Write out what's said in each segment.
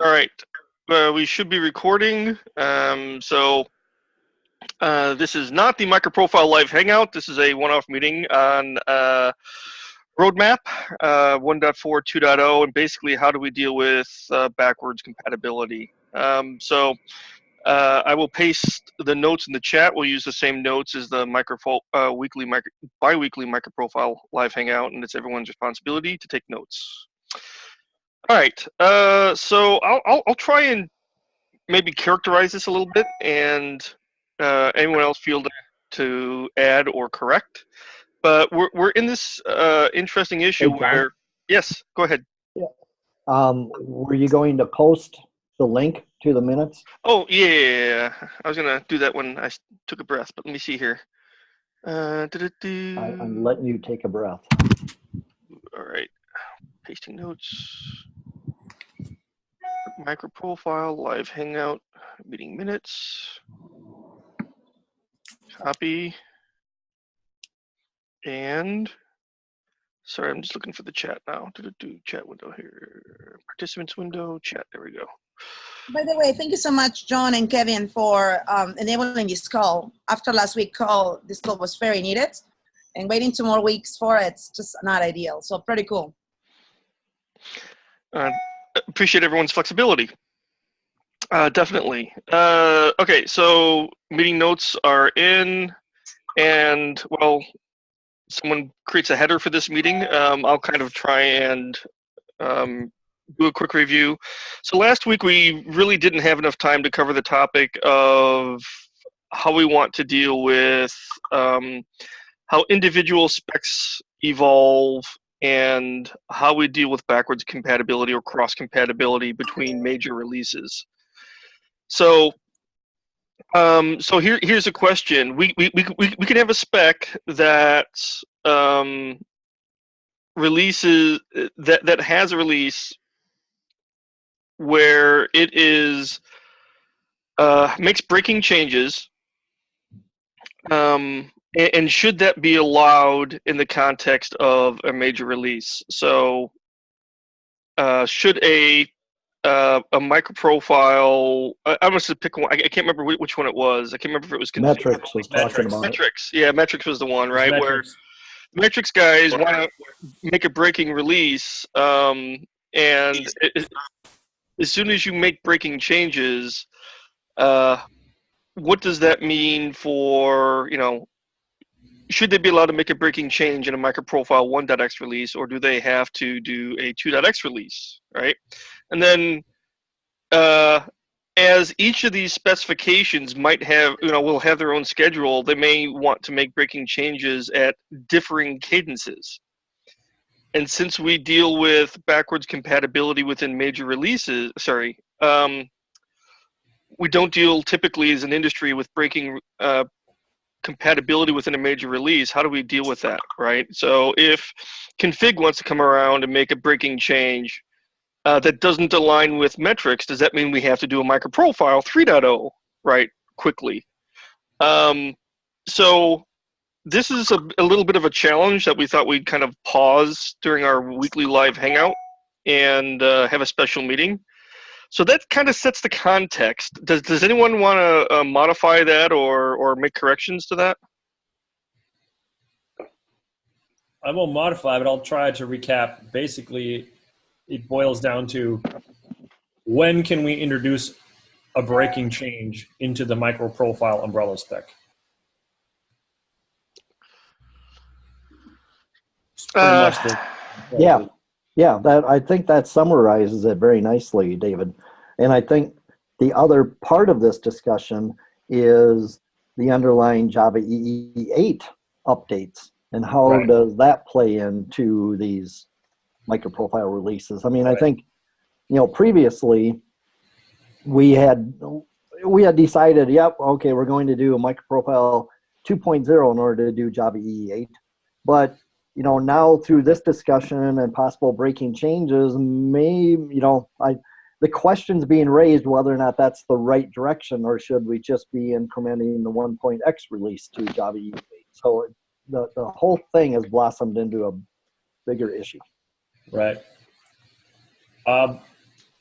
All right. We should be recording. This is not the MicroProfile Live Hangout. This is a one-off meeting on Roadmap 1.4, 2.0, and basically how do we deal with backwards compatibility. I will paste the notes in the chat. We'll use the same notes as the bi-weekly MicroProfile Live Hangout, and it's everyone's responsibility to take notes. All right, so I'll try and maybe characterize this a little bit, and anyone else feel to add or correct. But we're in this interesting issue where, yes, go ahead. Yeah. Were you going to post the link to the minutes? Oh yeah, I was gonna do that when I took a breath, but let me see here. I'm letting you take a breath. All right, pasting notes. MicroProfile, live hangout, meeting minutes, copy, and sorry, I'm just looking for the chat now. Chat window here, participants window, chat, there we go. By the way, thank you so much, John and Kevin, for enabling this call. After last week's call, this call was very needed, and waiting 2 more weeks for it's just not ideal, so pretty cool. Appreciate everyone's flexibility. Definitely. Okay, so meeting notes are in, and well, someone creates a header for this meeting. I'll kind of try and do a quick review. So last week we really didn't have enough time to cover the topic of how we want to deal with how individual specs evolve and how we deal with backwards compatibility or cross compatibility between major releases. So, here's a question. We could have a spec that releases that has a release where it is makes breaking changes, and should that be allowed in the context of a major release? So, should a MicroProfile, I must have picked one. I can't remember which one it was. I can't remember if it was Metrics was talking about Metrics. Yeah, Metrics was the one, right? Where Metrics guys want to make a breaking release, and as soon as you make breaking changes, what does that mean for, should they be allowed to make a breaking change in a MicroProfile 1.x release, or do they have to do a 2.x release, right? And then as each of these specifications might have, will have their own schedule, they may want to make breaking changes at differing cadences. And since we deal with backwards compatibility within major releases, we don't deal typically as an industry with breaking compatibility within a major release. How do we deal with that, right? So if config wants to come around and make a breaking change that doesn't align with metrics, does that mean we have to do a MicroProfile 3.0, right, quickly? So this is a little bit of a challenge that we thought we'd kind of pause during our weekly live hangout and have a special meeting. So that kind of sets the context. Does anyone want to modify that or make corrections to that? I won't modify, but I'll try to recap. Basically, it boils down to when can we introduce a breaking change into the MicroProfile umbrella spec? Yeah, I think that summarizes it very nicely, David. And I think the other part of this discussion is the underlying Java EE8 updates and how does that play into these MicroProfile releases. I mean, I think, previously we had decided, yep, okay, we're going to do a MicroProfile 2.0 in order to do Java EE8. But, now through this discussion and possible breaking changes, the question's being raised whether or not that's the right direction, or should we just be incrementing the 1.x release to Java EE8. So the whole thing has blossomed into a bigger issue. Right.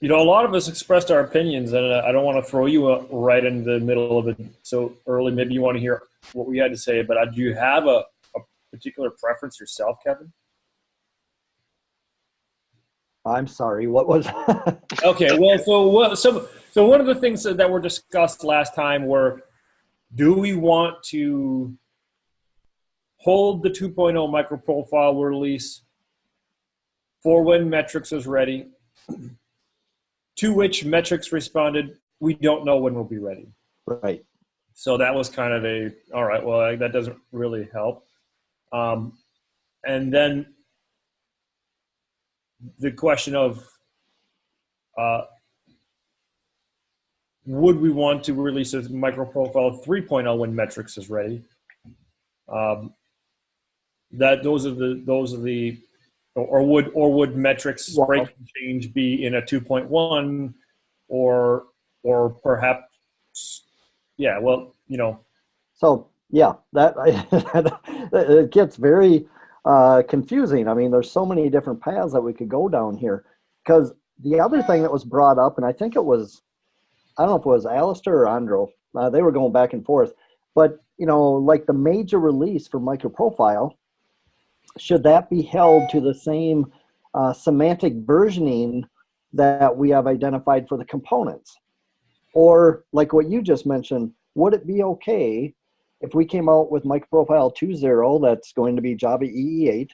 You know, a lot of us expressed our opinions, and I don't want to throw you right in the middle of it so early. Maybe you want to hear what we had to say, but do you have a particular preference yourself, Kevin? I'm sorry, what was Okay, well, so one of the things that were discussed last time were, do we want to hold the 2.0 MicroProfile release for when metrics is ready? To which metrics responded, we don't know when we'll be ready. right? So that was kind of all right, well, that doesn't really help. And then the question of, would we want to release a MicroProfile 3.0 when metrics is ready? Those are the or would metrics break and change be in a 2.1 or perhaps, yeah, well, you know. So yeah, it gets very confusing. I mean, there's so many different paths that we could go down here. Because the other thing that was brought up, and I think it was, I don't know if it was Alistair or Andro, they were going back and forth. But, you know, like the major release for MicroProfile, should that be held to the same semantic versioning that we have identified for the components? Or like what you just mentioned, would it be okay if we came out with MicroProfile 2.0 that's going to be Java EE8,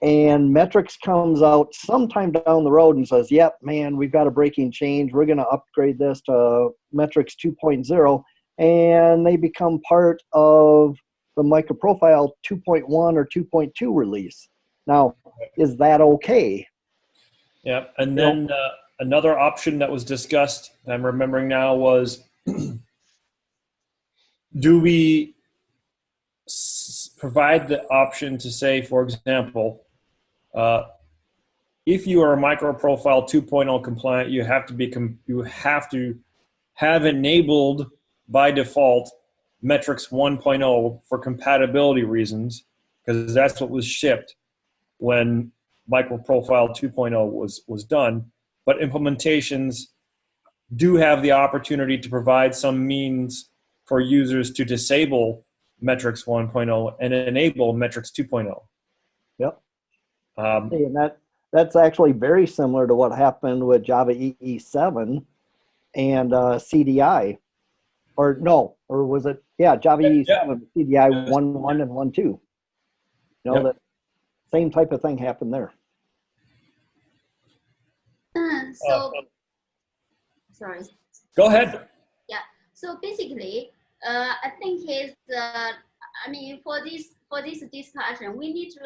and metrics comes out sometime down the road and says, yep, man, we've got a breaking change. We're going to upgrade this to metrics 2.0, and they become part of the MicroProfile 2.1 or 2.2 release. Now, is that okay? Yeah, and then another option that was discussed, I'm remembering now, was do we provide the option to say, for example, if you are a MicroProfile 2.0 compliant, you have to have enabled by default metrics 1.0 for compatibility reasons, because that's what was shipped when MicroProfile 2.0 was done. But implementations do have the opportunity to provide some means for users to disable metrics 1.0 and enable metrics 2.0. Yep. And that's actually very similar to what happened with Java EE7 and CDI. Or no, or was it, yeah, Java EE7, CDI 1.1 and 1.2. You know, the same type of thing happened there. Sorry. Go ahead. Yeah. So basically, I think I mean, for this discussion, we need to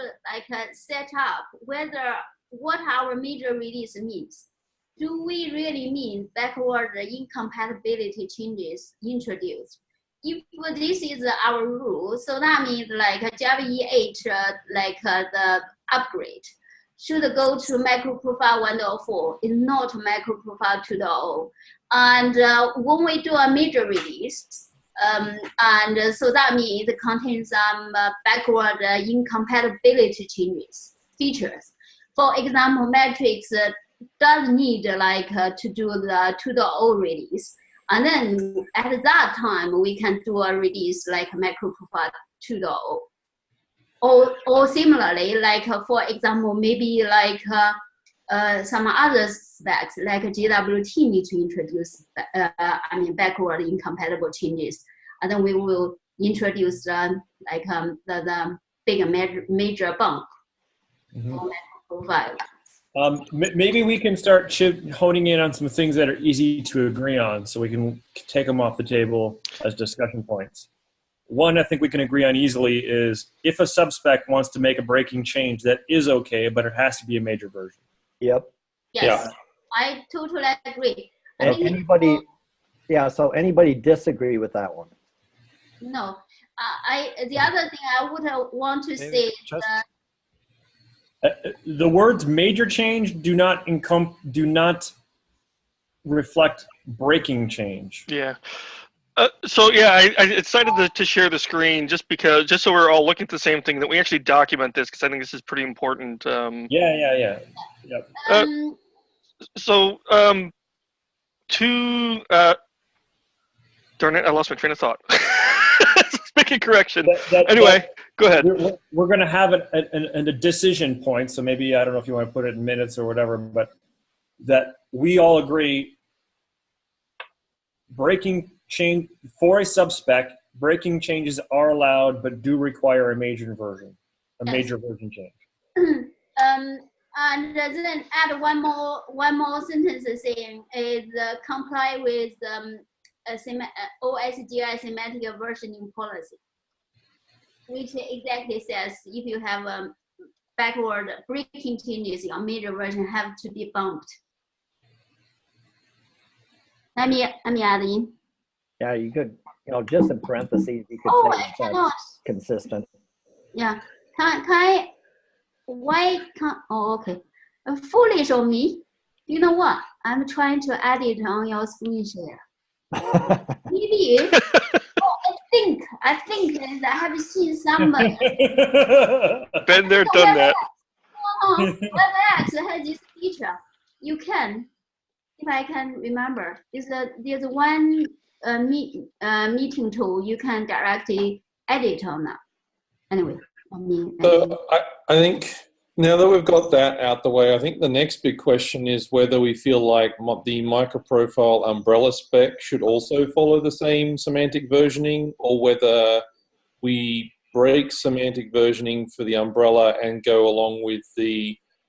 set up what our major release means. Do we really mean backward incompatibility changes introduced? If this is our rule, so that means Java E8, the upgrade should go to MicroProfile 1.04, is not MicroProfile 2.0. And when we do a major release, and so that means it contains some backward incompatibility features. For example, metrics does need to do the 2.0 release. And then at that time, we can do a release like MicroProfile 2.0. Or similarly, for example, maybe some other specs, like GWT need to introduce, backward incompatible changes. And then we will introduce the big major bump for MicroProfile. Maybe we can start honing in on some things that are easy to agree on so we can take them off the table as discussion points. One I think we can agree on easily is if a subspec wants to make a breaking change, that is okay, but it has to be a major version. Yep. Yes, yeah. I totally agree. And so anybody disagree with that one? No. The other thing I would want to say is the words major change do not reflect breaking change. Yeah. So yeah, I decided to share the screen just so we're all looking at the same thing, that we actually document this, because I think this is pretty important. Yeah. Yep. So, darn it, I lost my train of thought. Let's make a correction. Anyway, go ahead. We're going to have a decision point, so maybe, I don't know if you want to put it in minutes or whatever, but that we all agree breaking change for a subspec, breaking changes are allowed, but do require a major version change. And then add one more sentence saying is comply with OSGI semantic versioning policy, which exactly says if you have backward breaking changes, your major version have to be bumped. Let me add in. Yeah, you could, just in parentheses, you could say that's consistent. Yeah, can I? Why can't? Oh, okay. Foolish of me. You know what? I'm trying to edit on your screen share. Maybe. I think that I have seen somebody. Been there, done that. WebEx has this feature. You can, if I can remember, there's one meeting tool you can directly edit on that. Anyway, So I think now that we've got that out the way, I think the next big question is whether we feel like the MicroProfile umbrella spec should also follow the same semantic versioning, or whether we break semantic versioning for the umbrella and go along with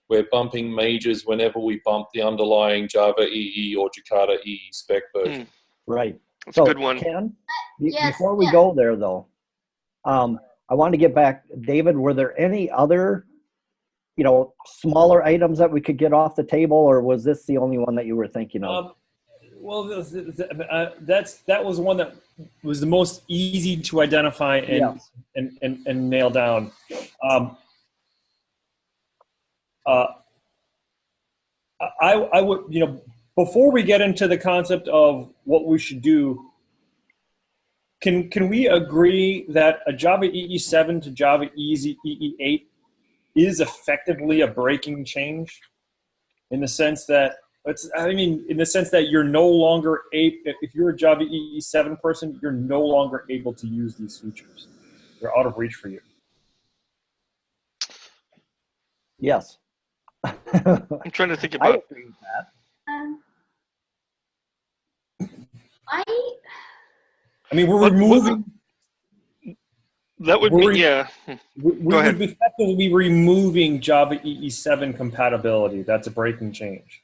we're bumping majors whenever we bump the underlying Java EE or Jakarta EE spec version. Right. That's a good one. Ken, before we go there, though, I want to get back. David, were there any other, smaller items that we could get off the table, or was this the only one that you were thinking of? Well, that was one that was the most easy to identify and nail down. I would, before we get into the concept of what we should do, can we agree that a Java EE7 to Java EE8 is effectively a breaking change, in the sense that you're no longer if you're a Java EE7 person, you're no longer able to use these features. They're out of reach for you. Yes. I'm trying to think about. I agree with that. We're removing. That would be, yeah. We would be effectively removing Java EE7 compatibility. That's a breaking change.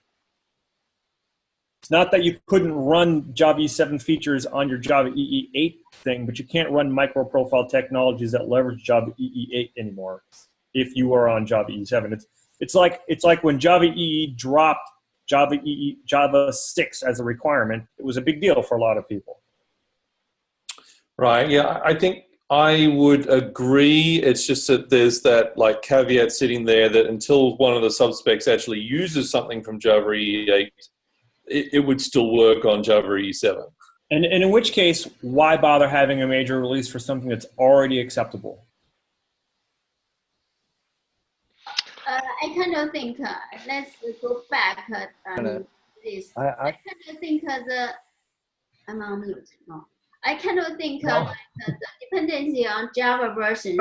It's not that you couldn't run Java EE7 features on your Java EE8 thing, but you can't run MicroProfile technologies that leverage Java EE8 anymore if you are on Java EE7. It's like when Java EE dropped Java 6 as a requirement. It was a big deal for a lot of people. Right. Yeah, I think I would agree. It's just that there's that caveat sitting there that until one of the subspecs actually uses something from Java EE8, it would still work on Java EE7. And in which case, why bother having a major release for something that's already acceptable? I kind of think, let's go back this. I kind of think I'm on mute. No. I kind of think the dependency on Java version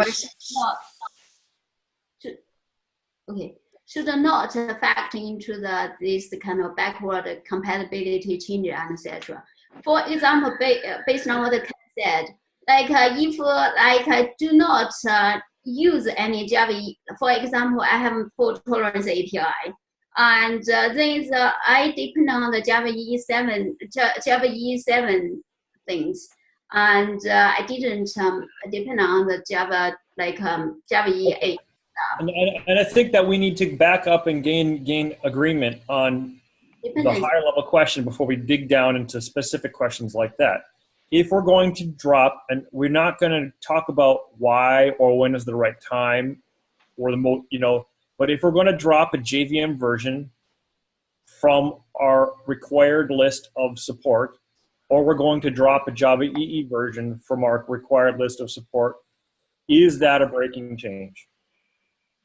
should not factor into this kind of backward compatibility change and etc. For example, based on what Ken said, if I do not use any Java, for example, I have fault tolerance API, and then I depend on the Java EE7 things, and I didn't depend on the Java Java EE8. And I think that we need to back up and gain agreement on the higher level question before we dig down into specific questions like that. If we're going to drop, and we're not going to talk about why or when is the right time, or but if we're going to drop a JVM version from our required list of support, or we're going to drop a Java EE version from our required list of support, is that a breaking change?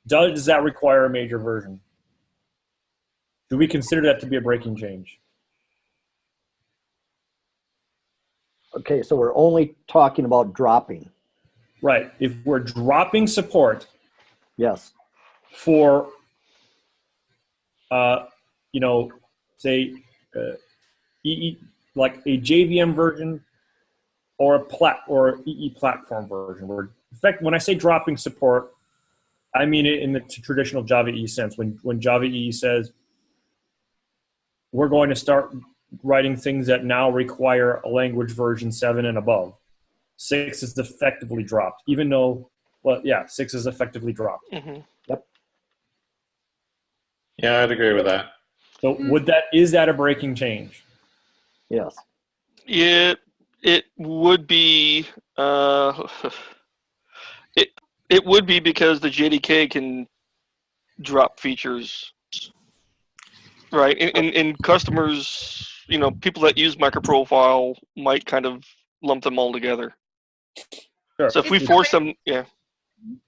Does that require a major version? do we consider that to be a breaking change? Okay, so we're only talking about dropping. Right. If we're dropping support Yes. for, say, like a JVM version or or EE platform version. In fact, when I say dropping support, I mean it in the traditional Java EE sense. When Java EE says we're going to start writing things that now require a language version 7 and above, 6 is effectively dropped. Even though, 6 is effectively dropped. Mm-hmm. Yep. Yeah, I'd agree with that. So is that a breaking change? Yes. It would be it would be because the JDK can drop features, right? And customers, people that use MicroProfile might kind of lump them all together. Sure. So if we force them, yeah.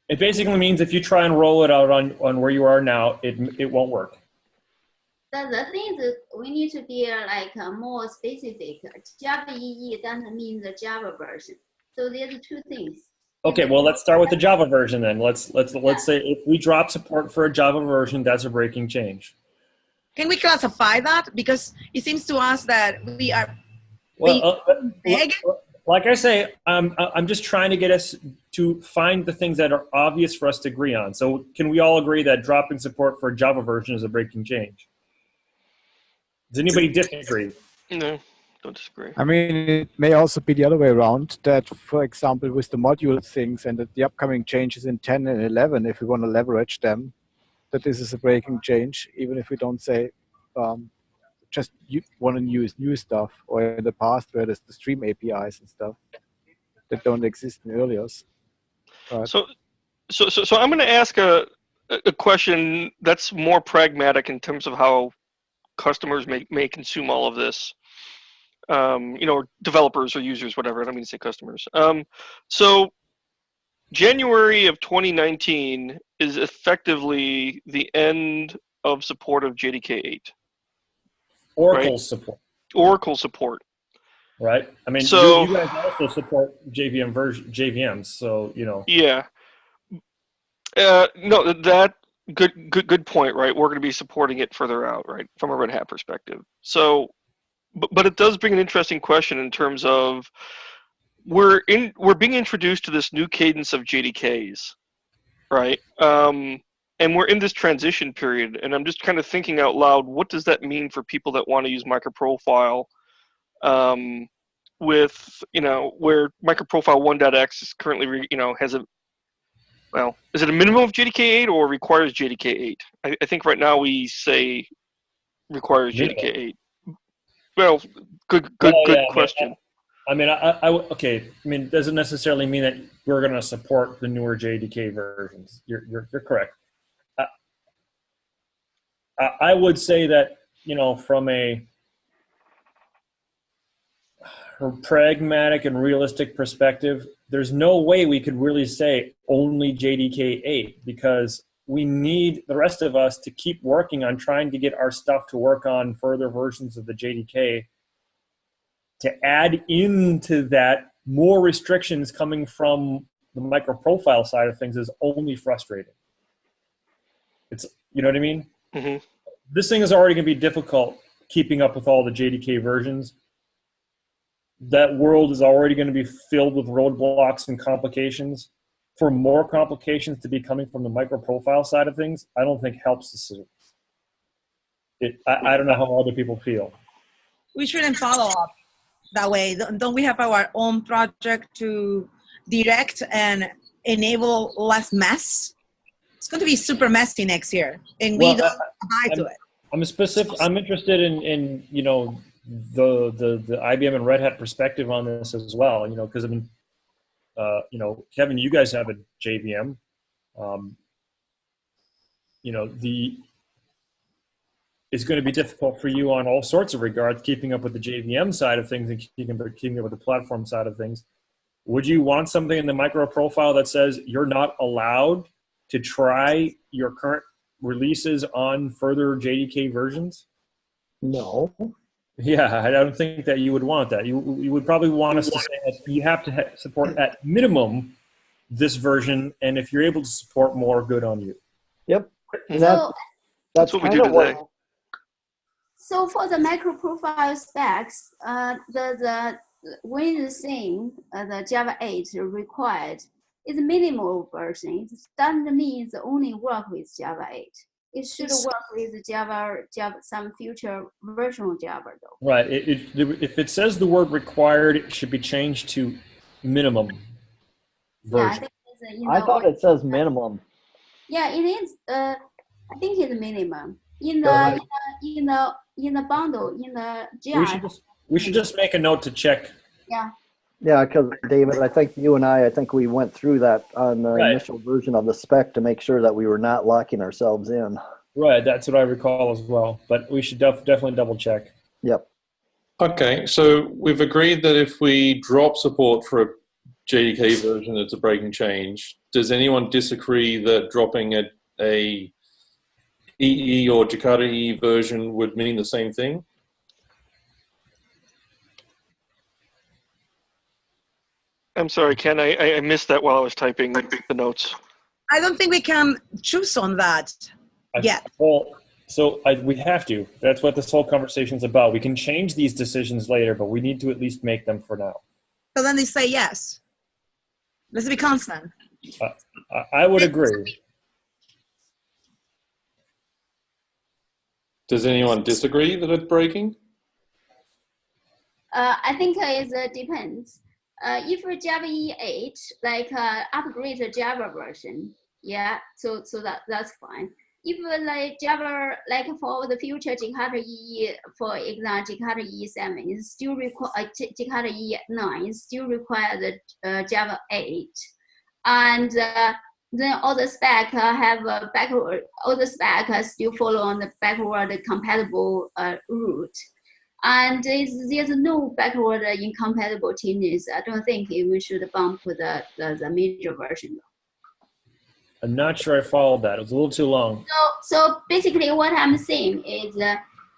It basically means if you try and roll it out on where you are now, it won't work. The thing is, we need to be more specific. Java EE doesn't mean the Java version. So there's two things. Okay, well, let's start with the Java version then. Let's say if we drop support for a Java version, that's a breaking change. Can we classify that? Because it seems to us that we are big. Like I say, I'm just trying to get us to find the things that are obvious for us to agree on. So can we all agree that dropping support for a Java version is a breaking change? Does anybody disagree? No, don't disagree. I mean, it may also be the other way around, that, for example, with the module things and the upcoming changes in 10 and 11, if we want to leverage them, that this is a breaking change, even if we don't say just you want to use new stuff, or in the past where there's the stream APIs and stuff that don't exist in earlier. So I'm going to ask a question that's more pragmatic in terms of how customers may consume all of this. Developers or users, whatever. I don't mean to say customers. So January of 2019 is effectively the end of support of JDK 8. Oracle support. Oracle support. Right. I mean, so, you guys also support JVMs, so Yeah. No, that good point, right? We're going to be supporting it further out, right, from a Red Hat perspective. So, but it does bring an interesting question in terms of we're being introduced to this new cadence of JDKs, right? And we're in this transition period, and I'm just kind of thinking out loud, what does that mean for people that want to use MicroProfile with, where MicroProfile 1.x is currently, has a, well, is it a minimum of JDK 8 or requires JDK 8? I think right now we say requires JDK 8. Well, good question. Okay. I mean, doesn't necessarily mean that we're going to support the newer JDK versions. You're correct. I would say that, from a pragmatic and realistic perspective, there's no way we could really say only JDK 8, because we need the rest of us to keep working on trying to get our stuff to work on further versions of the JDK. To add into that more restrictions coming from the MicroProfile side of things is only frustrating. It's, you know what I mean? Mm-hmm. This thing is already going to be difficult keeping up with all the JDK versions. That world is already going to be filled with roadblocks and complications. For more complications to be coming from the MicroProfile side of things, I don't think helps the system. I don't know how other people feel. We shouldn't follow up that way. Don't we have our own project to direct and enable less mess? It's going to be super messy next year, and we don't abide to it. I'm interested in the IBM and Red Hat perspective on this as well. Because I mean, Kevin, you guys have a JVM. It's going to be difficult for you on all sorts of regards, keeping up with the JVM side of things and keeping up with the platform side of things. Would you want something in the MicroProfile that says you're not allowed to try your current releases on further JDK versions? No. Yeah, I don't think that you would want that. You would probably want us to say that you have to support at minimum this version, and if you're able to support more, good on you. Yep. And So, that's what we kind do of what. today. so for the MicroProfile specs, the one thing the Java 8 required is minimal version. It doesn't mean it only work with Java 8. It should work with Java, some future version of Java though. Right. If it says the word required, it should be changed to minimum Yeah, I version. think it's, I thought it says minimum. Yeah, it is. I think it's minimum in Right. the bundle in the GI. We should just make a note to check. Yeah. Yeah, because David, I think you and I think we went through that on the Right. initial version of the spec to make sure that we were not locking ourselves in. Right. That's what I recall as well. But we should definitely double check. Yep. Okay, so we've agreed that if we drop support for a JDK version, it's a breaking change. Does anyone disagree that dropping a EE or Jakarta EE version would mean the same thing? I'm sorry, Ken, I missed that while I was typing the notes. I don't think we can choose on that yet. Well, we have to. That's what this whole conversation is about. We can change these decisions later, but we need to at least make them for now. So then they say yes. Let's be constant. I would agree. Does anyone disagree that it's breaking? I think it depends. If Java E8 upgrade the Java version, yeah, so that's fine. If like Java for the future Jakarta EE, for example Jakarta EE7 is still require Jakarta EE9 is still require the Java 8, and then all the spec have a backward. All the spec still follow on the backward compatible route. And there's no backward incompatible changes. I don't think we should bump the major version. I'm not sure I followed that. It was a little too long. So basically what I'm saying is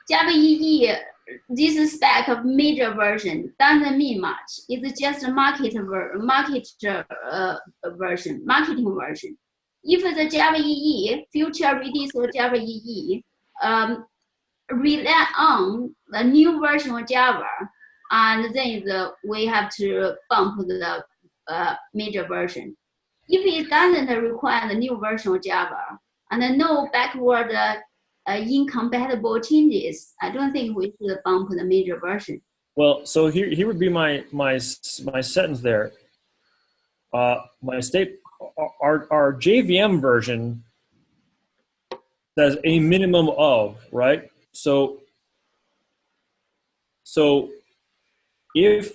Java EE, this spec of major version doesn't mean much. It's just a marketing version. If the Java EE, future release of Java EE, rely on the new version of Java, and then we have to bump the major version. If it doesn't require the new version of Java and no backward incompatible changes, I don't think we should bump the major version. Well, so here would be my sentence there. My state, our JVM version says a minimum of, right? So if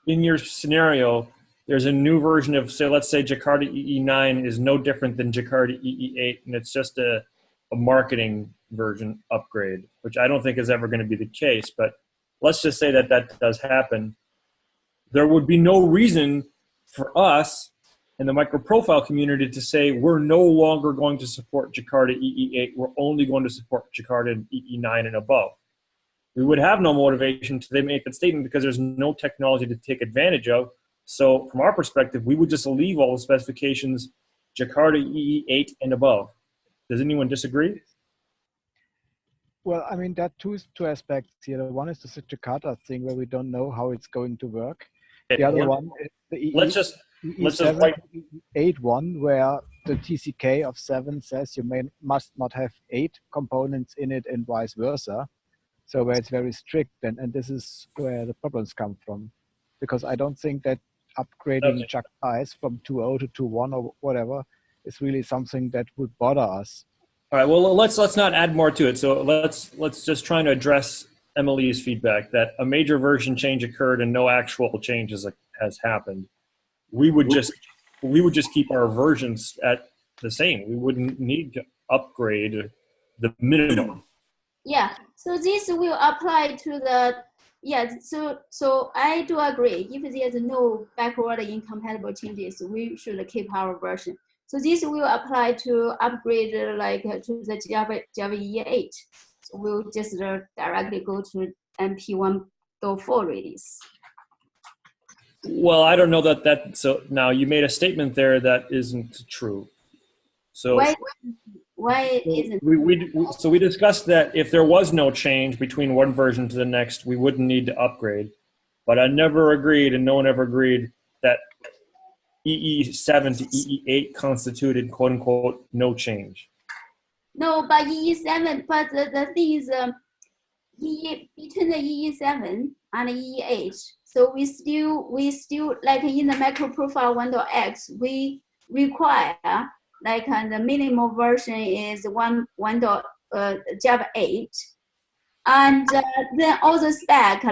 in your scenario there's a new version of, say, let's say Jakarta EE9 is no different than Jakarta EE8, and it's just a marketing version upgrade, which I don't think is ever going to be the case, but let's just say that does happen. There would be no reason for us in the MicroProfile community to say we're no longer going to support Jakarta EE8, we're only going to support Jakarta EE9 and above. We would have no motivation to make that statement because there's no technology to take advantage of. So from our perspective, we would just leave all the specifications Jakarta EE8 and above. Does anyone disagree? Well, I mean, there are two aspects here. One is the Jakarta thing where we don't know how it's going to work. The other one is the let's just write 8 one, where the TCK of 7 says you must not have 8 components in it and vice versa. So where it's very strict, and this is where the problems come from. Because I don't think that upgrading Jakarta from 2.0 to 2.1 or whatever is really something that would bother us. All right, well, let's not add more to it. So let's just try to address Emily's feedback that a major version change occurred and no actual changes has happened. We would just keep our versions at the same. We wouldn't need to upgrade the minimum. Yeah, so this will apply to the, yeah, so I do agree. If there's no backward incompatible changes, we should keep our version. So this will apply to upgrade to the Java EE8. So we'll just directly go to MP 1.4 release. Well, I don't know that. So now you made a statement there that isn't true. So why isn't we discussed that if there was no change between one version to the next, we wouldn't need to upgrade. But I never agreed, and no one ever agreed, that EE7 to EE8 constituted "quote unquote" no change. No, but EE7. But the thing is, between the EE7 and EE8, so we still like in the MicroProfile 1.x, we require the minimum version is Java 8, and then all the spec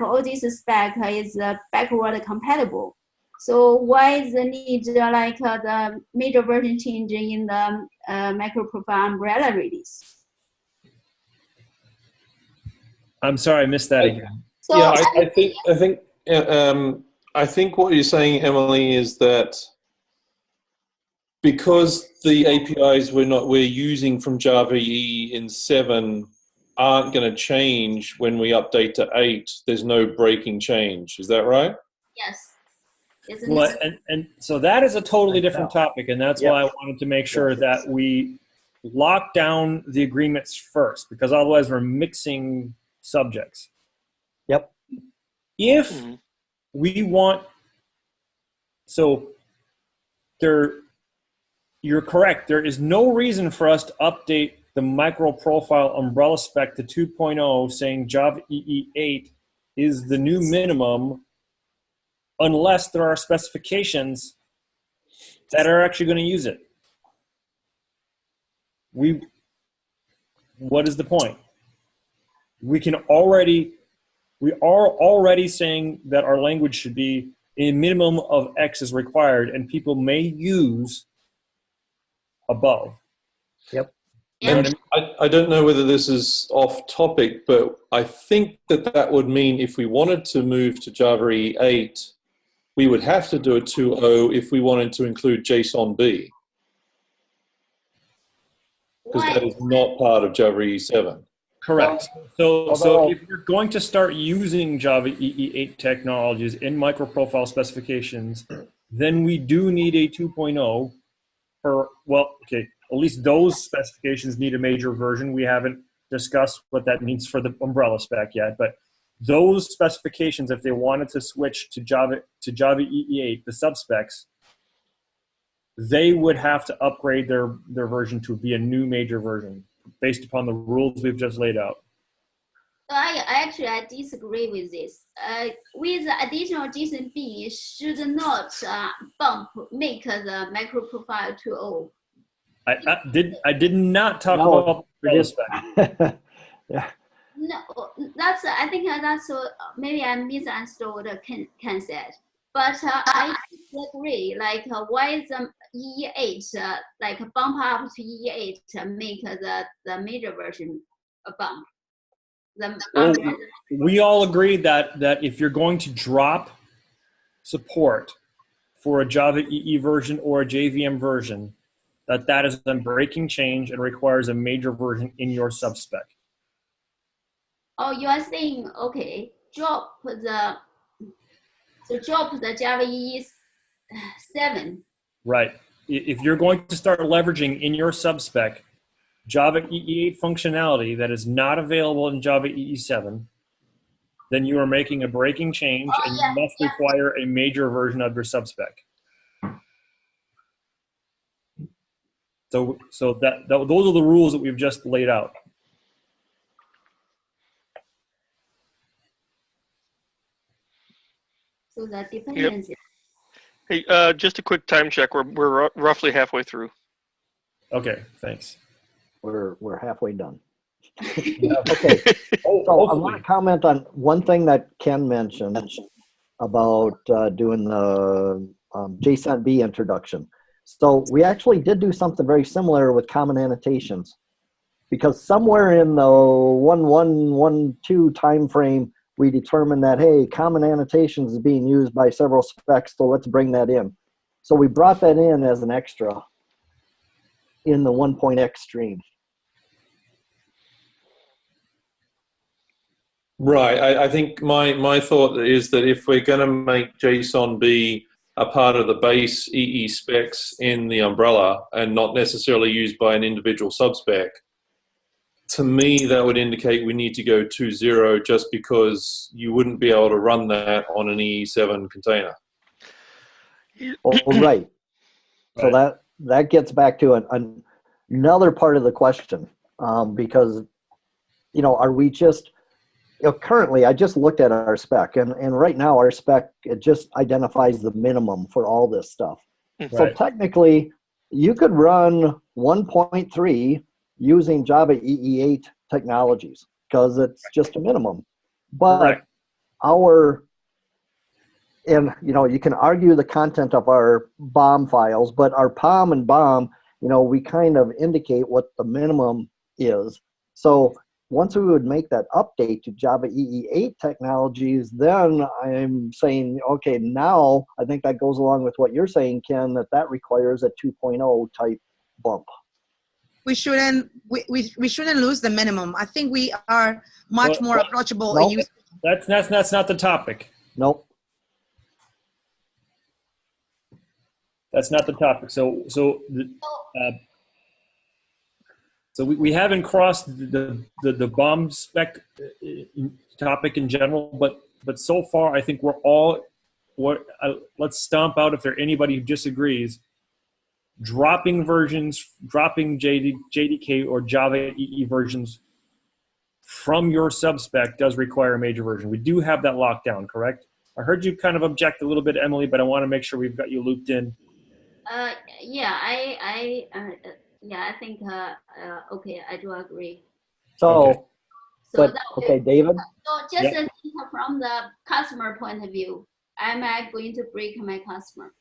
all this spec is backward compatible. So why is the need the major version change in the MicroProfile umbrella release? I'm sorry, I missed that again. So yeah, I think what you're saying, Emily, is that because the APIs we're using from Java EE in 7 aren't going to change when we update to 8, there's no breaking change. Is that right? Yes. Well, and so that is a totally different topic, and that's why I wanted to make sure that we lock down the agreements first, because otherwise we're mixing subjects. Yep. If we want, so you're correct. There is no reason for us to update the MicroProfile umbrella spec to 2.0 saying Java EE8 is the new minimum unless there are specifications that are actually going to use it. What is the point? We are already saying that our language should be a minimum of X is required, and people may use above. Yep. And I don't know whether this is off topic, but I think that would mean if we wanted to move to Java EE8, we would have to do a 2.0 if we wanted to include JSON-B. Because that is not part of Java EE7. Correct. So if you're going to start using Java EE8 technologies in MicroProfile specifications, then we do need a 2.0 at least those specifications need a major version. We haven't discussed what that means for the umbrella spec yet, but those specifications, if they wanted to switch to Java EE8, the subspecs, they would have to upgrade their version to be a new major version based upon the rules we've just laid out. I disagree with this. With additional JSON-B should not make the MicroProfile 2.0. I did not talk about the spec. Yeah. No, I think that's maybe I misunderstood what Ken said. But I disagree. Why is the EE8 bump up to EE8 to make the major version a bump? We all agreed that if you're going to drop support for a Java EE version or a JVM version, that is a breaking change and requires a major version in your subspec. Oh, you are saying drop the Java EE7. Right. If you're going to start leveraging in your subspec Java EE8 functionality that is not available in Java EE7, then you are making a breaking change and you must require a major version of your subspec. So those are the rules that we've just laid out. So that depends. Yep. Hey, just a quick time check. We're roughly halfway through. Okay, thanks. We're halfway done. Okay. So I want to comment on one thing that Ken mentioned about doing the JSON-B introduction. So we actually did do something very similar with common annotations, because somewhere in the 1112 time frame, we determined that, hey, common annotations is being used by several specs, so let's bring that in. So we brought that in as an extra in the 1.x stream. Right. I think my thought is that if we're going to make JSON be a part of the base EE specs in the umbrella and not necessarily used by an individual subspec, to me that would indicate we need to go 2.0 just because you wouldn't be able to run that on an EE7 container. Oh, right. So that gets back to another part of the question, because, are we just, currently I just looked at our spec, and right now our spec, it just identifies the minimum for all this stuff. Right. So technically you could run 1.3 using Java EE8 technologies because it's just a minimum. But you can argue the content of our BOM files, but our POM and BOM, we kind of indicate what the minimum is. So once we would make that update to Java EE8 technologies, then I'm saying, okay, now I think that goes along with what you're saying, Ken, that requires a 2.0 type bump. We shouldn't lose the minimum. I think we are much more approachable. Nope. That's not the topic. Nope. That's not the topic. So we haven't crossed the BOM spec topic in general, but so far I think we're all. Let's stomp out if there's anybody who disagrees. Dropping versions, dropping JDK or Java EE versions from your subspec does require a major version. We do have that locked down, correct? I heard you kind of object a little bit, Emily, but I want to make sure we've got you looped in. Yeah, I think okay, I do agree. So, Okay. David. So just think from the customer point of view, am I going to break my customer?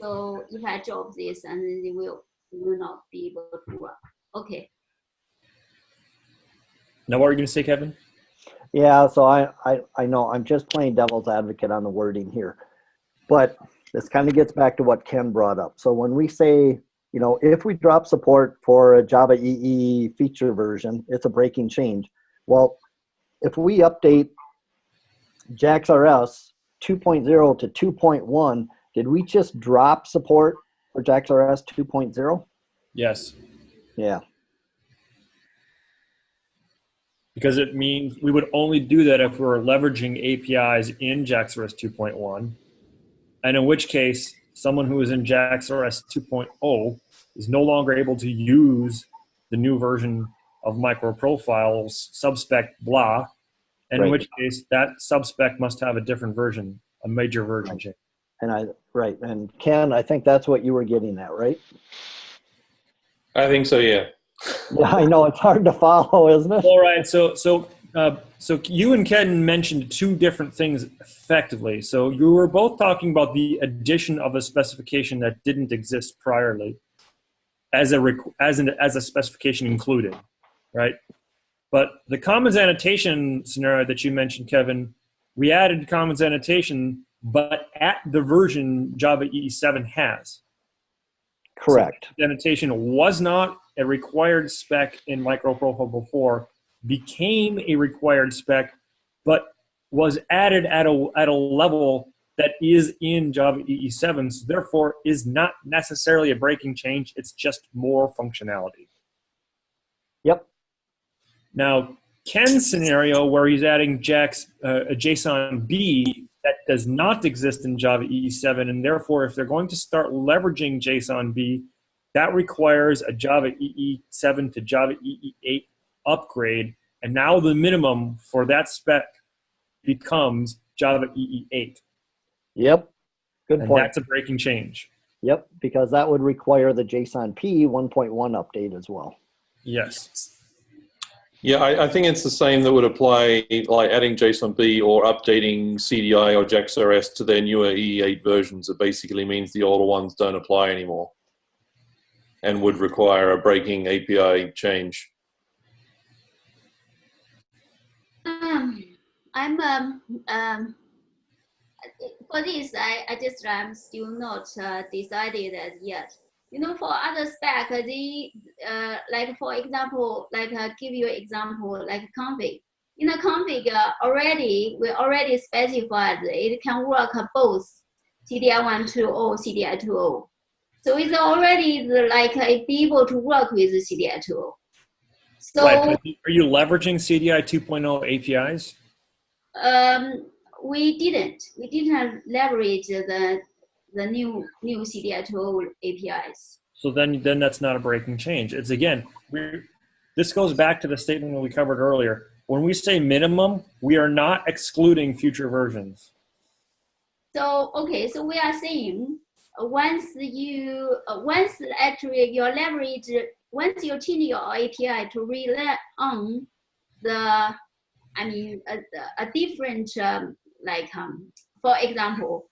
So if I drop this, and then they will not be able to work. Okay. Now, what are you going to say, Kevin? Yeah, so I know I'm just playing devil's advocate on the wording here, but this kind of gets back to what Ken brought up. So when we say, if we drop support for a Java EE feature version, it's a breaking change. Well, if we update JAX-RS 2.0 to 2.1, did we just drop support for JAX-RS 2.0? Yes. Yeah. Because it means we would only do that if we're leveraging APIs in JAX-RS 2.1, and in which case, someone who is in JAX-RS 2.0 is no longer able to use the new version of MicroProfiles subspec blah, and in which case that subspec must have a different version, a major version change. And Ken, I think that's what you were getting at, right? I think so, yeah. Yeah, I know it's hard to follow, isn't it? All right, so you and Ken mentioned two different things effectively. So you were both talking about the addition of a specification that didn't exist priorly, as a specification included, right? But the commons annotation scenario that you mentioned, Kevin, we added commons annotation, but at the version Java EE7 has. Correct. So annotation was not a required spec in MicroProfile before, became a required spec, but was added at a level that is in Java EE7, so therefore is not necessarily a breaking change, it's just more functionality. Yep. Now, Ken's scenario where he's adding a JSON B that does not exist in Java EE7, and therefore if they're going to start leveraging JSON B, that requires a Java EE7 to Java EE8 upgrade, and now the minimum for that spec becomes Java EE8. Yep. Good and point. That's a breaking change. Yep, because that would require the JSON P 1.1 update as well. Yes. Yeah, I think it's the same that would apply, like adding JSON-B or updating CDI or JAX-RS to their newer EE8 versions. It basically means the older ones don't apply anymore and would require a breaking API change. for this, I just I'm still not decided as yet. You know, for other spec, they like for example, like give you an example like config. In the config we already specified it can work both CDI120 or CDI2O. So it's already like be able to work with the CDI2O. So Right. Are you leveraging CDI 2.0 APIs? we didn't leverage the new CDI2O APIs. So then that's not a breaking change. It's again, this goes back to the statement that we covered earlier. When we say minimum, we are not excluding future versions. So okay, so we are saying once actually you leverage, once you change your API to rely on the, I mean a different for example,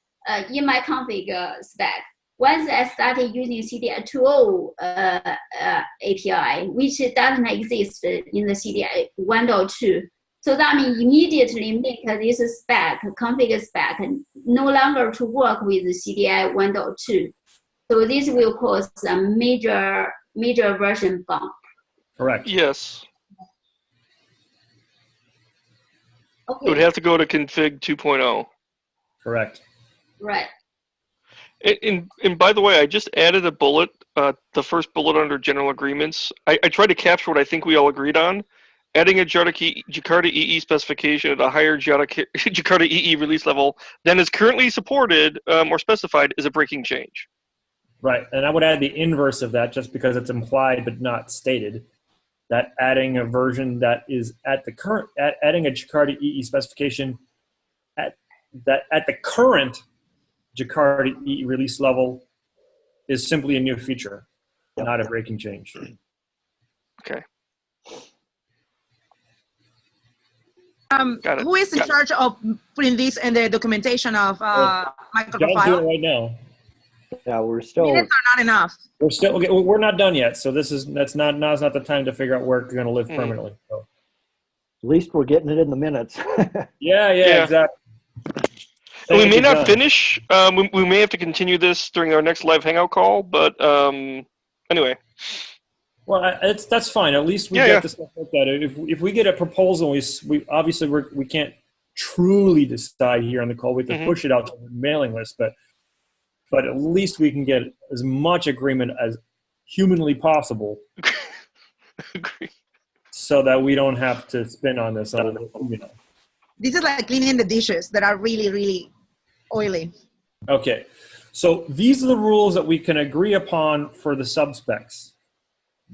in my config spec, once I started using CDI2O API, which doesn't exist in the CDI 1.2, so that means immediately make this spec, config spec, no longer to work with CDI 1.2. So this will cause a major version bump. Correct. Yes. Okay. It would have to go to config 2.0. Correct. Right. And by the way, I just added a bullet, the first bullet under general agreements. I tried to capture what I think we all agreed on. Adding a Jakarta EE specification at a higher Jakarta EE release level than is currently supported or specified is a breaking change. Right, and I would add the inverse of that just because it's implied but not stated. That adding a version that is at the current, adding a Jakarta EE specification at the current Jakarta EE release level is simply a new feature, not a breaking change. Okay. Who is in charge of putting this in the documentation of John's doing MicroProfile? it right now. Yeah, we're still. Minutes are not enough. We're still okay. We're not done yet, so now's not the time to figure out where it's going to live permanently. So. At least we're getting it in the minutes. Yeah, exactly. We may not finish. We may have to continue this during our next live hangout call, but anyway. Well, that's fine. At least we get this stuff looked at. If we get a proposal, we obviously we can't truly decide here on the call. We have to push it out to the mailing list, but at least we can get as much agreement as humanly possible. Agree. So that we don't have to spin on this. This is like cleaning the dishes that are really, really oily. Okay, so these are the rules that we can agree upon for the subspecs.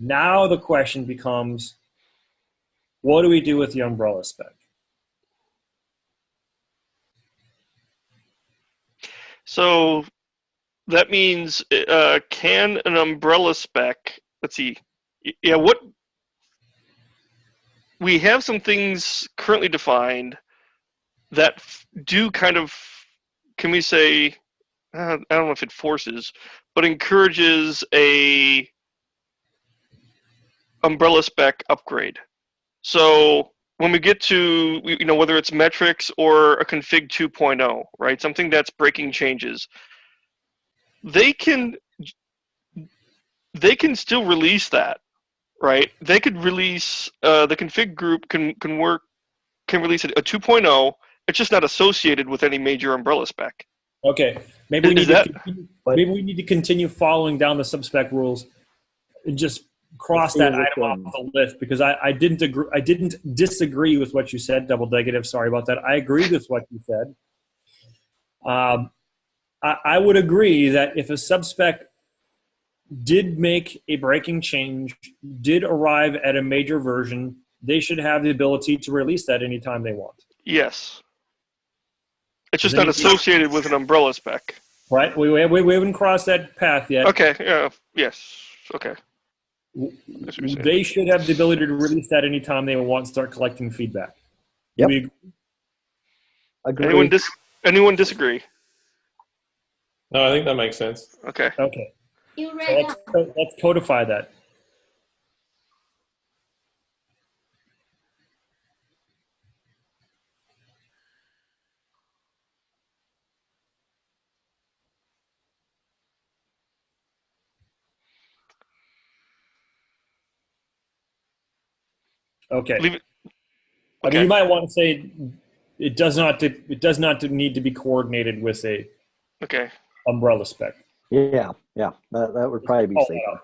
Now the question becomes, what do we do with the umbrella spec? So that means can an umbrella spec, let's see, what we have some things currently defined that do kind of, can we say, I don't know if it forces, but encourages a umbrella spec upgrade. So when we get to, whether it's metrics or a config 2.0, right, something that's breaking changes, they can still release that, right? They could release, the config group can release a 2.0. It's just not associated with any major umbrella spec. Okay, maybe we need to continue following down the subspec rules and just cross that item off the list, because I didn't agree. I didn't disagree with what you said. Double negative. Sorry about that. I agreed with what you said. I would agree that if a subspec did make a breaking change, did arrive at a major version, they should have the ability to release that anytime they want. Yes. It's just not associated with an umbrella spec. Right? We haven't crossed that path yet. Okay. Yes. Okay. They should have the ability to release that anytime they want to start collecting feedback. Yep. Agree. Anyone disagree? No, I think that makes sense. Okay. Okay. So let's codify that. Okay. Leave it. I mean, Okay. you might want to say it does not need to be coordinated with a Okay. umbrella spec. Yeah, that would probably be Oh, safer.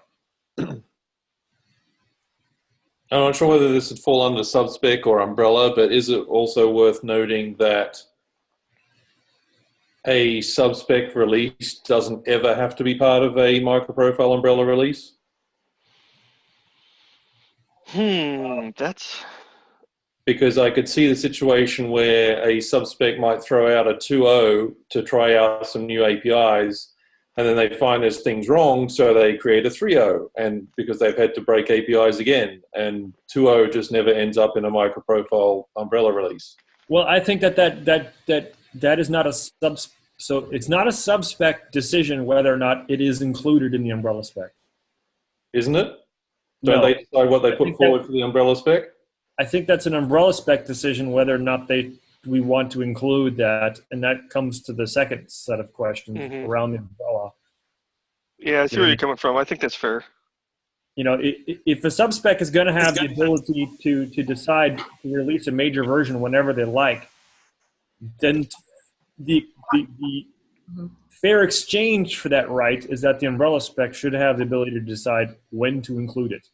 I'm not sure whether this would fall under subspec or umbrella, but is it also worth noting that a subspec release doesn't ever have to be part of a MicroProfile umbrella release? That's Because I could see the situation where a subspec might throw out a 2.0 to try out some new APIs, and then they find there's things wrong, so they create a 3.0, and because they've had to break APIs again, and 2.0 just never ends up in a MicroProfile umbrella release. Well, I think that is not a so it's not a subspec decision whether or not it is included in the umbrella spec. Isn't it? Don't No. they decide what they put forward for the umbrella spec? I think that's an umbrella spec decision whether or not we want to include that, and that comes to the second set of questions around the umbrella. Yeah, I see where you're coming from. I think that's fair. You know, if a subspec is going to have the ability to decide to release a major version whenever they like, then the fair exchange for that right is that the umbrella spec should have the ability to decide when to include it.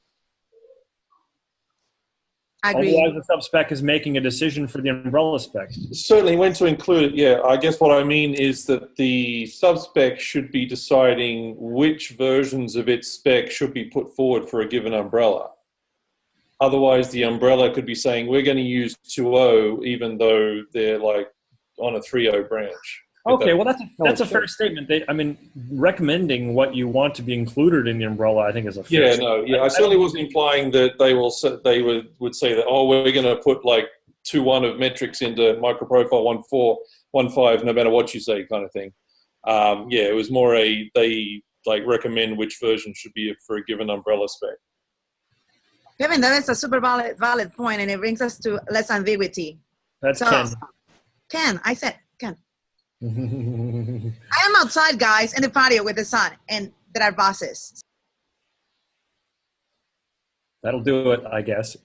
I agree. Otherwise, the subspec is making a decision for the umbrella spec. Certainly, when to include it, yeah. I guess what I mean is that the subspec should be deciding which versions of its spec should be put forward for a given umbrella. Otherwise, the umbrella could be saying, we're going to use 2.0 even though they're like on a 3.0 branch. Okay, well, that's a fair statement. I mean, recommending what you want to be included in the umbrella, I think, is a fair statement. I certainly wasn't implying that they would say that, oh, we're going to put like 2.1 of metrics into MicroProfile 1.4, 1.5, no matter what you say, kind of thing. It was more they like recommend which version should be for a given umbrella spec. Kevin, that is a super valid point, and it brings us to less ambiguity. That's Ken. I said Ken. I am outside, guys, in the patio with the sun, and there are buses. That'll do it, I guess.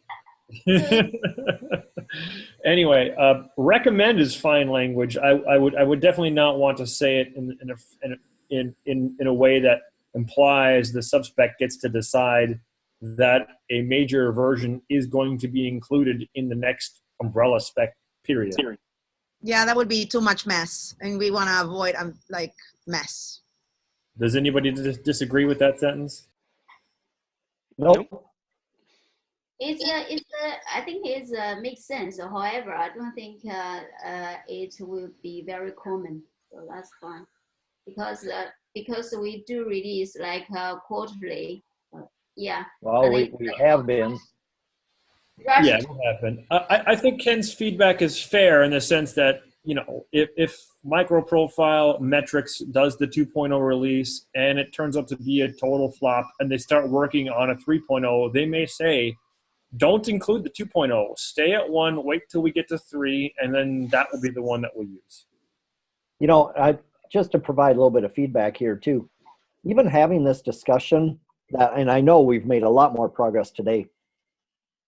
Anyway, recommend is fine language. I would definitely not want to say it in a way that implies the subspec gets to decide that a major version is going to be included in the next umbrella spec period. Yeah, that would be too much mess, and we want to avoid mess. Does anybody disagree with that sentence? Nope. I think it makes sense. However, I don't think it will be very common. So that's fine, because we do release like quarterly. Well, we have been. Yeah, we have been. I think Ken's feedback is fair in the sense that, you know, if MicroProfile metrics does the 2.0 release and it turns out to be a total flop and they start working on a 3.0, they may say, don't include the 2.0. Stay at 1, wait till we get to 3, and then that will be the one that we'll use. You know, just to provide a little bit of feedback here too, even having this discussion, and I know we've made a lot more progress today,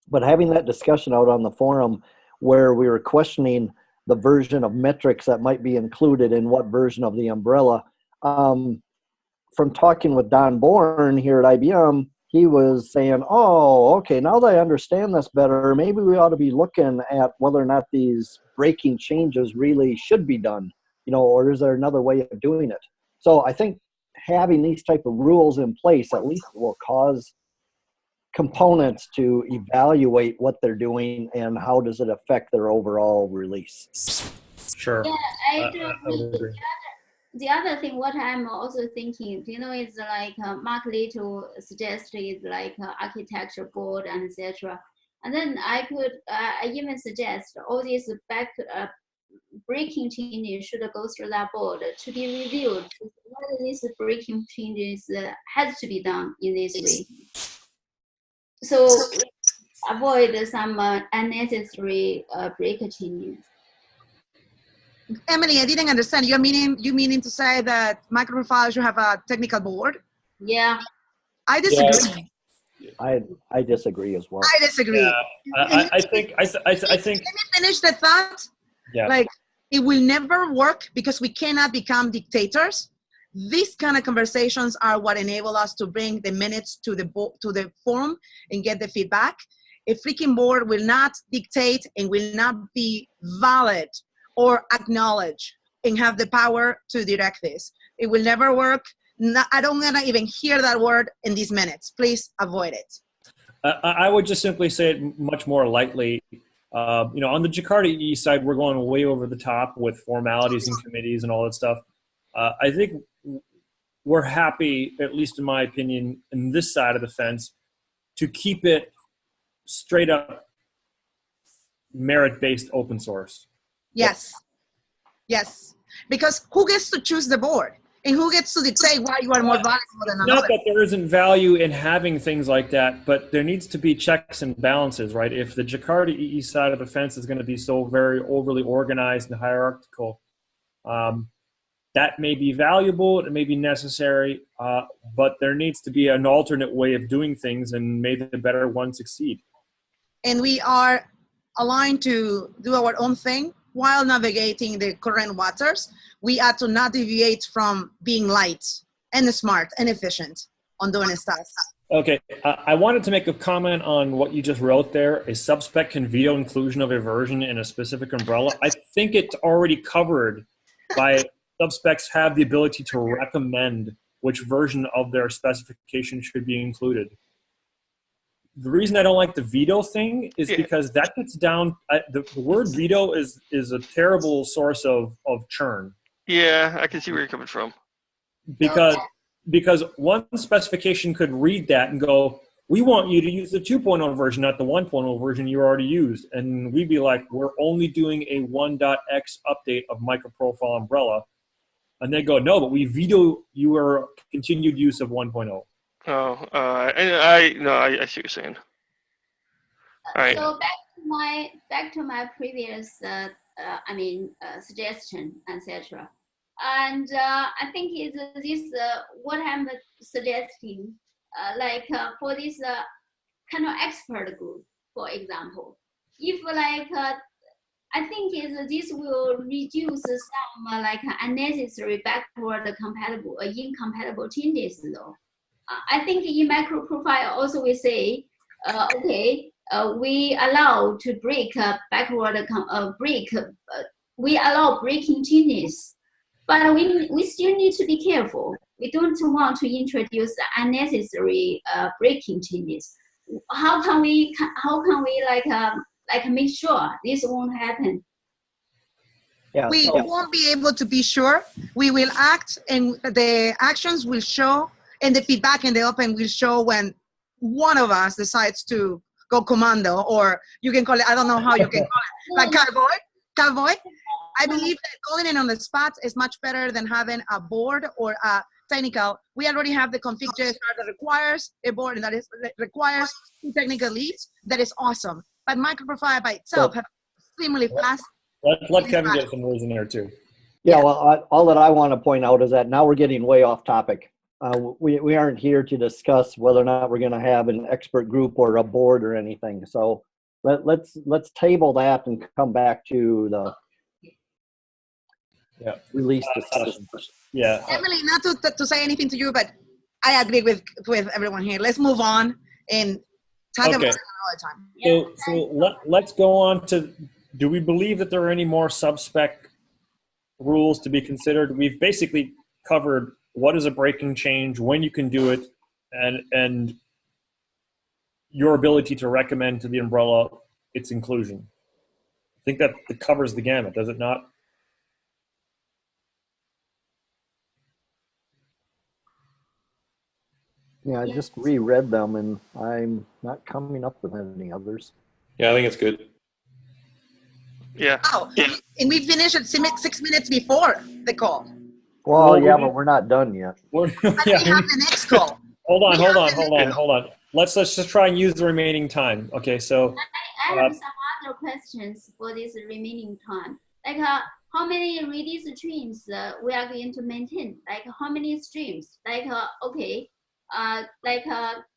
but having that discussion out on the forum where we were questioning the version of metrics that might be included in what version of the umbrella, from talking with Don Bourne here at IBM, he was saying, oh, okay, now that I understand this better, maybe we ought to be looking at whether or not these breaking changes really should be done, you know, or is there another way of doing it? So I think having these type of rules in place at least will cause components to evaluate what they're doing and how does it affect their overall release. Sure. Yeah, I do. I would agree. The other thing, what I'm also thinking, you know, is like Mark Little suggested like architecture board and etc. And then I even suggest all these breaking changes should go through that board to be reviewed. Whether these breaking changes has to be done in this way. So avoid some unnecessary break changes. Emily, I didn't understand. You meaning to say that MicroProfile should have a technical board? Yeah. I disagree. I disagree as well. I disagree. Yeah, I think. Let me finish the thought. Yeah. Like, it will never work because we cannot become dictators. These kind of conversations are what enable us to bring the minutes to the forum and get the feedback. A freaking board will not dictate and will not be valid or acknowledge and have the power to direct this. It will never work. I don't want to even hear that word in these minutes. Please avoid it. I would just simply say it much more lightly. On the Jakarta EE side, we're going way over the top with formalities and committees and all that stuff. I think we're happy, at least in my opinion, in this side of the fence, to keep it straight up merit-based open source. Yes. Yes. Because who gets to choose the board? And who gets to say why you are more valuable than another? Not that there isn't value in having things like that, but there needs to be checks and balances, right? If the Jakarta EE side of the fence is going to be so very overly organized and hierarchical, that may be valuable, it may be necessary, but there needs to be an alternate way of doing things, and may the better one succeed. And we are aligned to do our own thing while navigating the current waters. We are to not deviate from being light and smart and efficient on doing stuff. Okay, I wanted to make a comment on what you just wrote there. A subspec can veto inclusion of a version in a specific umbrella. I think it's already covered by subspecs have the ability to recommend which version of their specification should be included. The reason I don't like the veto thing is because that gets down, the word veto is a terrible source of churn. Yeah, I can see where you're coming from. Because one specification could read that and go, we want you to use the 2.0 version, not the 1.0 version you already used. And we'd be like, we're only doing a 1.x update of MicroProfile umbrella. And they go, no, but we veto your continued use of 1.0. Oh, I see what you're saying. All right. So back to my previous, suggestion, etc. And I think is this what I'm suggesting, for this kind of expert group, for example, if I think this will reduce some unnecessary backward compatible or incompatible changes though. I think in MicroProfile also we say, we allow to break we allow breaking changes, but we still need to be careful. We don't want to introduce unnecessary breaking changes. How can we make sure this won't happen? Yeah, We won't be able to be sure. We will act, and the actions will show, and the feedback and the open will show when one of us decides to go commando, or you can call it, I don't know how you can call it, like cowboy. I believe that calling it on the spot is much better than having a board or a technical. We already have the config JSR that requires a board and that requires two technical leads. That is awesome. But MicroProfile by itself has extremely fast. Let Kevin get some words in there too. Yeah, well, all that I want to point out is that now we're getting way off topic. We aren't here to discuss whether or not we're going to have an expert group or a board or anything. So let's table that and come back to the release discussion. Yeah. Emily, not to say anything to you, but I agree with everyone here. Let's move on and talk about it another time. So let's go on to, do we believe that there are any more sub-spec rules to be considered? We've basically covered what is a breaking change, when you can do it, and your ability to recommend to the umbrella its inclusion. I think that covers the gamut, does it not? Yeah, I just reread them and I'm not coming up with any others. Yeah, I think it's good. Yeah. Oh, and we finished at 6 minutes before the call. Well, yeah, but we're not done yet. But we have the next call. Hold on. Let's just try and use the remaining time. Okay, so I have some other questions for this remaining time. Like how many release streams we are going to maintain? Like how many streams? Like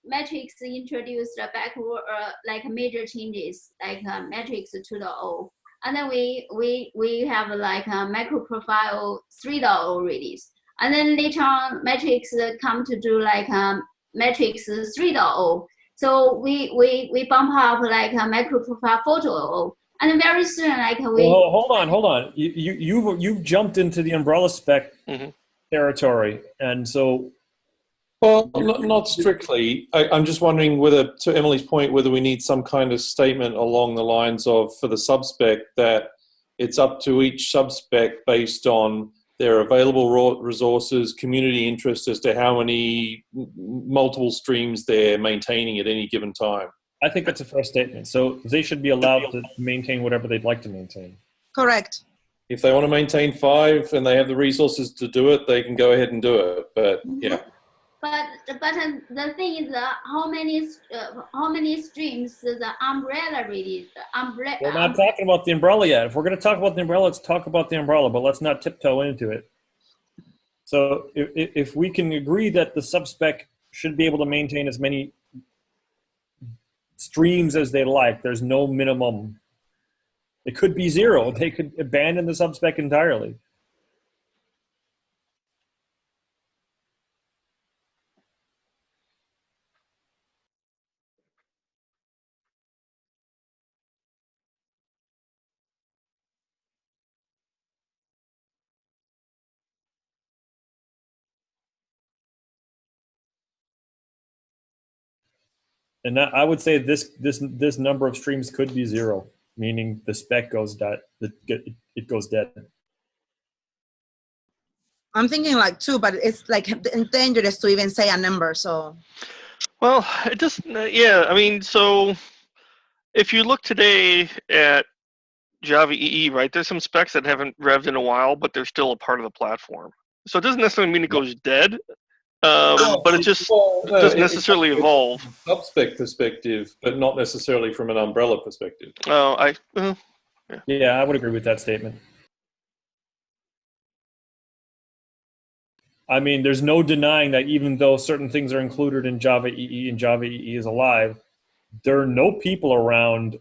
metrics introduced backward like major changes like metrics 2.0, and then we have like a MicroProfile 3.0 release, and then later on metrics come to do like metrics 3.0. So we bump up like a MicroProfile 4.0, and then very soon like we. Well, hold on. You've jumped into the umbrella spec territory, and so. Well, not strictly. I'm just wondering whether, to Emily's point, whether we need some kind of statement along the lines of, for the subspec, that it's up to each subspec based on their available resources, community interest as to how many multiple streams they're maintaining at any given time. I think that's a fair statement. So they should be allowed to maintain whatever they'd like to maintain. Correct. If they want to maintain 5 and they have the resources to do it, they can go ahead and do it. But yeah. But the thing is, how many streams the umbrella release? We're not talking about the umbrella yet. If we're going to talk about the umbrella, let's talk about the umbrella, but let's not tiptoe into it. So if we can agree that the subspec should be able to maintain as many streams as they like, there's no minimum. It could be 0. They could abandon the subspec entirely. And I would say this number of streams could be 0, meaning the spec goes dead. It goes dead. I'm thinking like 2, but it's like dangerous to even say a number. So. Well, it doesn't. Yeah, I mean, so if you look today at Java EE, right, there's some specs that haven't revved in a while, but they're still a part of the platform. So it doesn't necessarily mean it goes dead. But it just doesn't necessarily evolve. Subspec perspective, but not necessarily from an umbrella perspective. Oh, yeah, I would agree with that statement. I mean, there's no denying that even though certain things are included in Java EE and Java EE is alive, there are no people around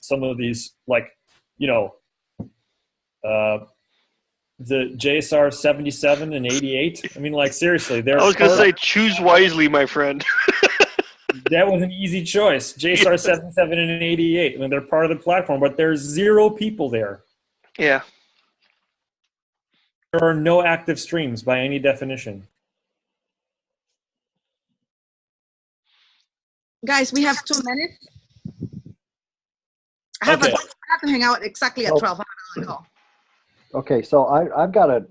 some of these, like, the JSR 77 and 88. I mean, like, seriously. I was going to say, choose wisely, my friend. That was an easy choice. JSR 77 and 88. I mean, they're part of the platform, but there's 0 people there. Yeah. There are no active streams by any definition. Guys, we have 2 minutes. I have to hang out exactly at 12. Okay, so I've got a,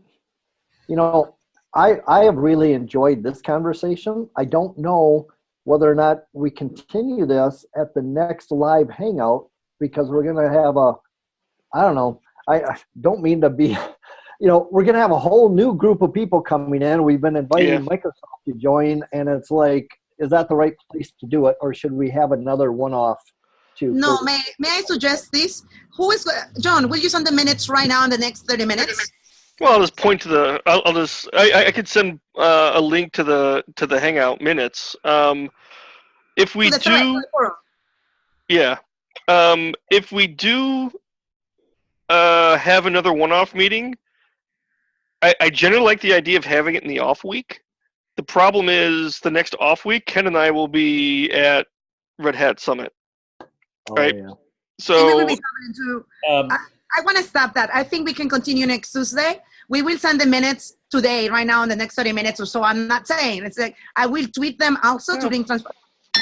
I have really enjoyed this conversation. I don't know whether or not we continue this at the next live hangout, because we're going to have I don't know, I don't mean to be, we're going to have a whole new group of people coming in. We've been inviting Microsoft to join, and it's like, is that the right place to do it, or should we have another one-off? No, may I suggest this? John, will you send the minutes right now in the next 30 minutes? Well, I'll just point to I could send a link to the Hangout minutes. If we do, if we do have another one-off meeting, I generally like the idea of having it in the off week. The problem is the next off week, Ken and I will be at Red Hat Summit. Right. Yeah. So I want to stop that. I think we can continue next Tuesday. We will send the minutes today, right now, in the next 30 minutes or so. I'm not saying it's like I will tweet them also to link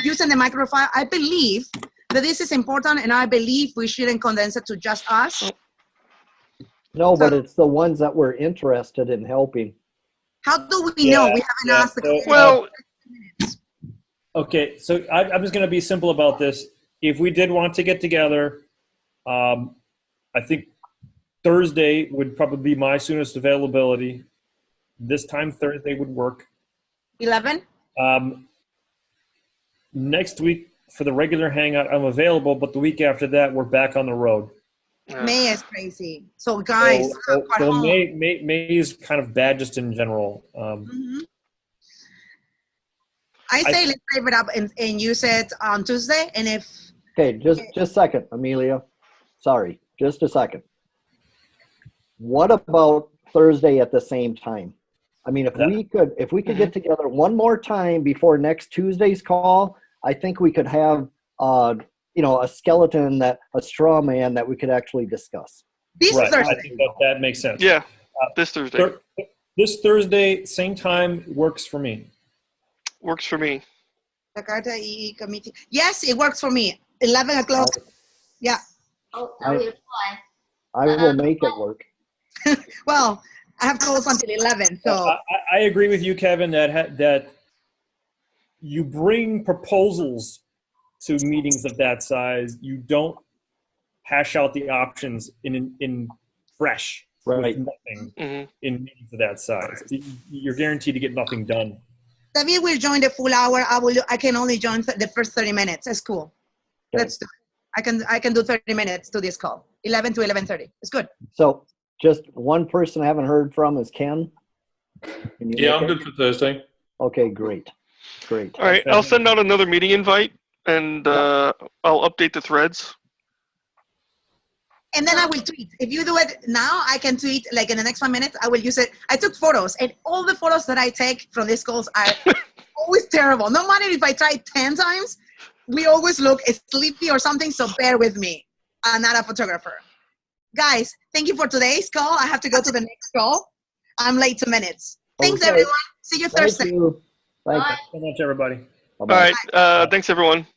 using the MicroProfile. I believe that this is important, and I believe we shouldn't condense it to just us. No, but it's the ones that we're interested in helping. How do we know? We haven't asked well. Okay, so I'm just going to be simple about this. If we did want to get together, I think Thursday would probably be my soonest availability. This time Thursday would work. 11? Next week for the regular hangout, I'm available, but the week after that, we're back on the road. May is crazy. So guys, so May is kind of bad just in general. I say let's save it up and use it on Tuesday. And if Okay, just a second, Amelia. Sorry, just a second. What about Thursday at the same time? I mean, if we could get together one more time before next Tuesday's call, I think we could have a skeleton, a straw man that we could actually discuss. This Right. Thursday. I think that makes sense. Yeah, this Thursday. This Thursday, same time works for me. Works for me. Jakarta EE committee. Yes, it works for me. 11 o'clock. Yeah. Oh, I will try. I will make it work. Well, I have calls until 11, so. I agree with you, Kevin, that you bring proposals to meetings of that size. You don't hash out the options in fresh. Right. With nothing in meetings of that size. You're guaranteed to get nothing done. David will join the full hour. I can only join the first 30 minutes. That's cool. Okay. Let's do it. I can do 30 minutes to this call. 11 to 11:30. It's good. So just one person I haven't heard from is Ken. Yeah, I'm good for Thursday. Okay, great. All right, I'll send out another meeting invite, and I'll update the threads. And then I will tweet. If you do it now, I can tweet like in the next 5 minutes. I will use it. I took photos, and all the photos that I take from these calls are always terrible. No matter if I try 10 times, we always look sleepy or something, so bear with me. I'm not a photographer. Guys, thank you for today's call. I have to go to the next call. I'm late 2 minutes. Thanks, Okay. everyone. See you Thursday. Thank you. Bye. Thanks so much, everybody. All right, thanks everyone.